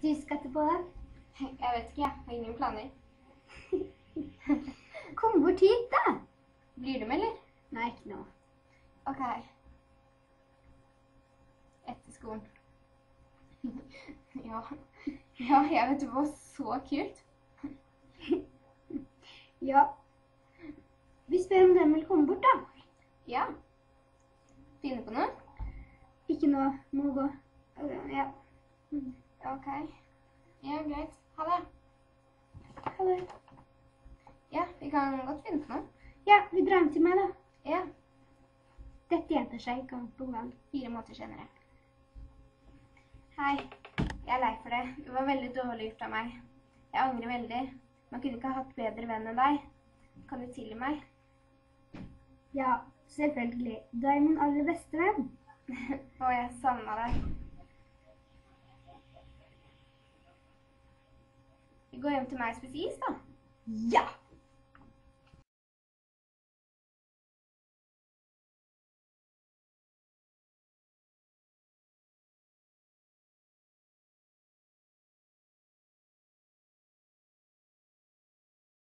du skal etterpå da? Jeg vet ikke, jeg har ingen planer. Kom bort hit da. Blir du med, eller? Nei, ikke nå. Ok. Etter skolen. Ja, jeg vet det var så kult. Ja. Vi spør om den vil komme bort da. Ja. Finne på noe? Ikke nå, må gå. Ja. Ok. Ja, greit. Ha det. Ha det. Ja, vi kan godt finne på noe. Ja, vi drar hjem til meg da. Ja, Dette gjentar seg gang på gang. 4 måneder senere. Hei, jeg er lei for det. Det var veldig dårlig gjort av meg. Jeg angrer veldig. Man kunne ikke ha hatt bedre venn enn deg. Kan du tilgi meg? Ja, selvfølgelig. Du er min aller beste venn. Og jeg savnet deg. Vi går hjem til meg og spiser is da. Ja!